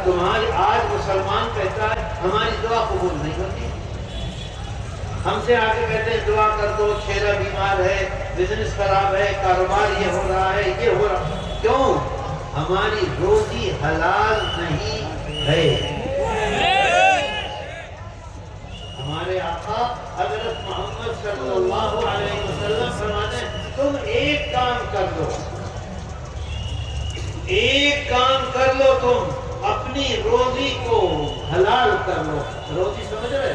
تمہاری آج مسلمان کہتا ہے ہماری دعا قبول نہیں ہوتی، ہم سے آگے کہتے ہیں دعا کر دو، چہرہ بیمار ہے، بزنس خراب ہے، کاروبار یہ ہو رہا ہے، یہ ہو رہا ہے، کیوں؟ ہماری روزی حلال نہیں ہے۔ ہمارے آقا حضرت محمد صلی اللہ علیہ وسلم فرماتے ہیں تم ایک کام کر لو، ایک کام کر لو، تم اپنی روزی کو حلال کر لو۔ روزی سمجھ رہے؟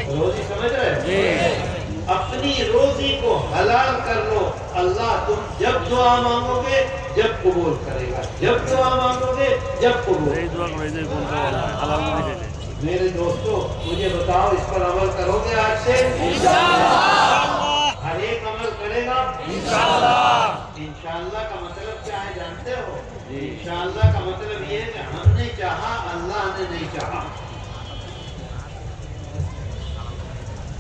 روزی سمجھ رہے؟ اپنی روزی کو حلال کر لو، اللہ تم جب دعا مانگو گے جب قبول کرے گا، جب دعا مانگو گے جب قبول کرے گا۔ میرے دوستو مجھے بتاؤ اس پر عمل کرو گے آج سے؟ ہر ایک عمل کرے گا انشاءاللہ کا مطلب کیا ہے جانتے ہو؟ انشاءاللہ کا مطلب یہ ہے کہ ہم نے چاہا، اللہ نے نہیں چاہا۔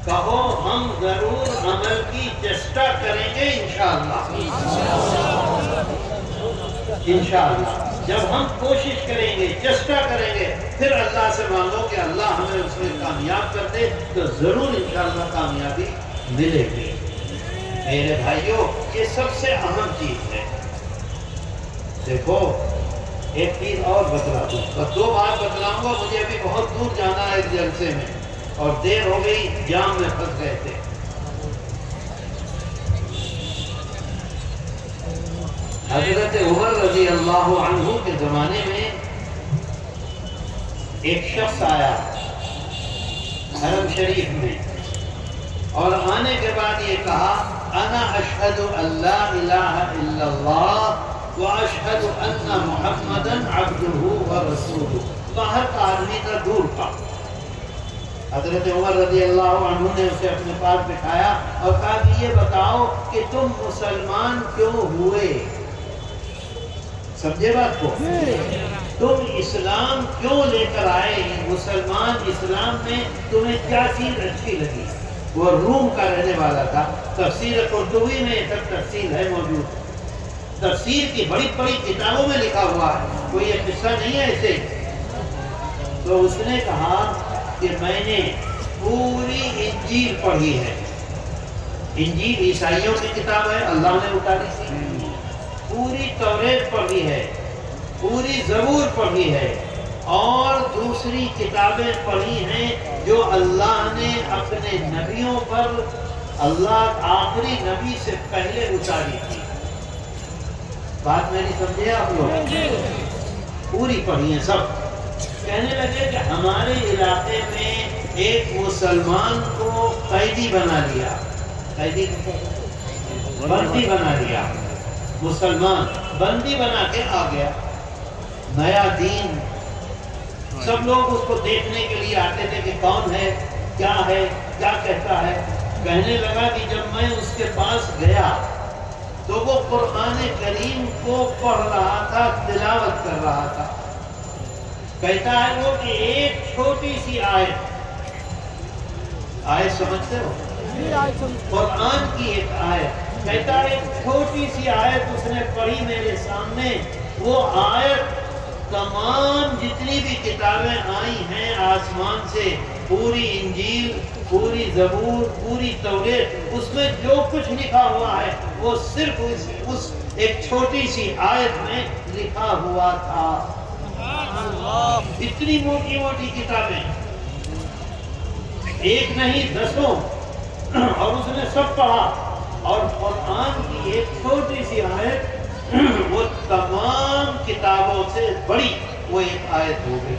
کہو ہم ضرور عمل کی چیسٹا کریں گے انشاءاللہ۔ انشاءاللہ جب ہم کوشش کریں گے، چیسٹا کریں گے، پھر اللہ سے مانگو کہ اللہ ہمیں اس میں کامیاب کر دے، تو ضرور انشاءاللہ کامیابی ملے گی۔ میرے بھائیوں یہ سب سے اہم چیز ہے۔ دیکھو ایک چیز اور بتلا دوں، بس دو بات بتلاؤں گا، مجھے ابھی بہت دور جانا ہے ایک جلسے میں اور دیر ہو گئی، جام میں پھنس گئے تھے۔ حضرت عمر رضی اللہ عنہ کے زمانے میں ایک شخص آیا حرم شریف میں، اور آنے کے بعد یہ کہا انا اشہد ان لا الہ الا اللہ واشہد ان محمدا عبدہ ورسولہ۔ باہر کا آدمی تھا، دور کا۔ حضرت عمر رضی اللہ عنہ نے اسے اپنے پاس بٹھایا اور کہا کہ یہ بتاؤ کہ تم مسلمان کیوں ہوئے؟ سمجھے بات کو؟ تم اسلام کیوں لے کر آئے؟ مسلمان اسلام میں تمہیں کیا چیز اچھی لگی؟ وہ روم کا رہنے والا تھا۔ تفسیر قرطبی میں سب تفصیل ہے موجود، تفسیر کی بڑی بڑی کتابوں میں لکھا ہوا ہے، کوئی یہ قصہ نہیں ہے ایسے۔ تو اس نے کہا کہ میں نے پوری انجیل پڑھی ہے۔ انجیل عیسائیوں کی کتاب ہے، اللہ نے اتاری تھی۔ پوری توریت پڑھی ہے، پوری زبور پڑھی ہے، اور دوسری کتابیں پڑھی ہیں جو اللہ نے اپنے نبیوں پر، اللہ آخری نبی سے پہلے اتاری تھی۔ بات میری سمجھے آپ لوگ؟ پوری پڑھی ہیں سب۔ کہنے لگے کہ ہمارے علاقے میں ایک مسلمان کو قیدی بنا لیا، قیدی بندی بنا لیا، مسلمان بندی بنا کے آ گیا، نیا دین۔ سب لوگ اس کو دیکھنے کے لیے آتے تھے کہ کون ہے، کیا کہتا ہے۔ کہنے لگا کہ جب میں اس کے پاس گیا تو وہ قرآن کریم کو پڑھ رہا تھا، تلاوت کر رہا تھا۔ کہتا ہے وہ کہ ایک چھوٹی سی آیت سمجھتے ہو؟ قرآن کی ایک آیت، کہتا ہے ایک چھوٹی سی آیت اس نے پڑھی میرے سامنے۔ وہ آیت تمام جتنی بھی کتابیں آئی ہیں آسمان سے، پوری انجیل، پوری زبور، پوری توریت، اس میں جو کچھ لکھا ہوا ہے وہ صرف اس ایک چھوٹی سی آیت میں لکھا ہوا تھا۔ اتنی موٹی موٹی کتابیں، ایک نہیں دسوں، اور اس نے سب پڑھا، اور قرآن کی ایک چھوٹی سی آیت وہ تمام کتابوں سے بڑی وہ ایک آیت ہو گئی۔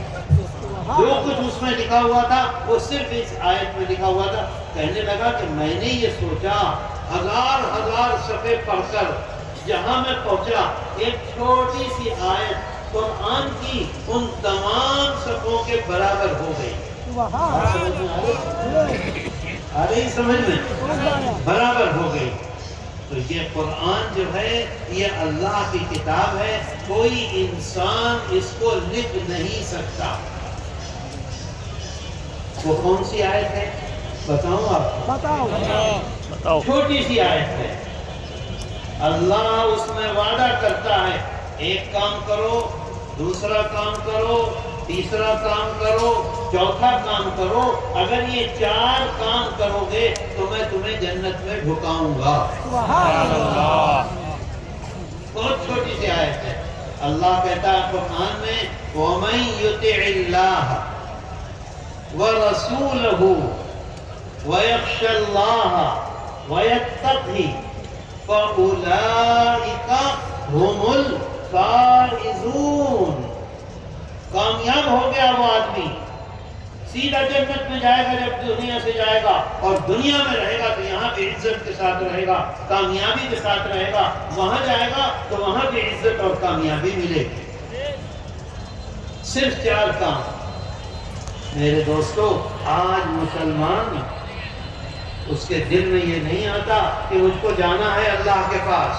جو کچھ اس میں لکھا ہوا تھا وہ صرف اس آیت میں لکھا ہوا تھا۔ کہنے لگا کہ میں نے یہ سوچا، ہزار صفحے پڑھ کر جہاں میں پہنچا، ایک چھوٹی سی آیت قرآن کی ان تمام صفوں کے برابر ہو گئی۔ آ رہی سمجھ میں؟ برابر ہو گئی۔ تو یہ قرآن جو ہے یہ اللہ کی کتاب ہے، کوئی انسان اس کو لکھ نہیں سکتا۔ وہ کون سی آیت ہے بتاؤں آپ؟ بتاؤ۔ چھوٹی سی آیت ہے، اللہ اس میں وعدہ کرتا ہے ایک کام کرو، دوسرا کام کرو، تیسرا کام کرو، چوتھا کام کرو، اگر یہ 4 کام کرو گے تو میں تمہیں جنت میں ڈھکاؤں گا۔ سبحان اللہ۔ بہت چھوٹی سی آیت ہے، اللہ کہتا ہے قرآن میں وَمَن يُطِعِ اللَّهَ وَرَسُولَهُ وَيَخْشَ اللَّهَ وَيَتَّقْهِ فَأُولَئِكَ هُمُ الْفَائِزُونَ۔ کامیاب ہو گیا وہ آدمی، سیدھا جنت میں جائے گا جب دنیا سے جائے گا، اور دنیا میں رہے گا تو یہاں بھی عزت کے ساتھ رہے گا، کامیابی کے ساتھ رہے گا، وہاں جائے گا تو وہاں بھی عزت اور کامیابی ملے گی۔ صرف 4 کام۔ میرے دوستو، آج مسلمان اس کے دل میں یہ نہیں آتا کہ مجھ کو جانا ہے اللہ کے پاس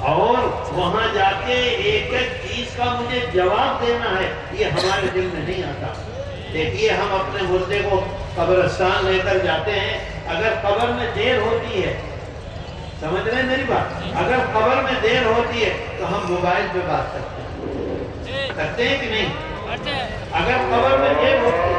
اور وہاں جا کے ایک ایک چیز کا مجھے جواب دینا ہے، یہ ہمارے دل میں نہیں آتا۔ دیکھیے، ہم اپنے مردے کو قبرستان لے کر جاتے ہیں، اگر قبر میں دیر ہوتی ہے، سمجھ رہے ہیں میری بات؟ اگر قبر میں دیر ہوتی ہے تو ہم موبائل پہ بات کرتے ہیں کہ نہیں؟ اگر قبر میں دیر ہوتی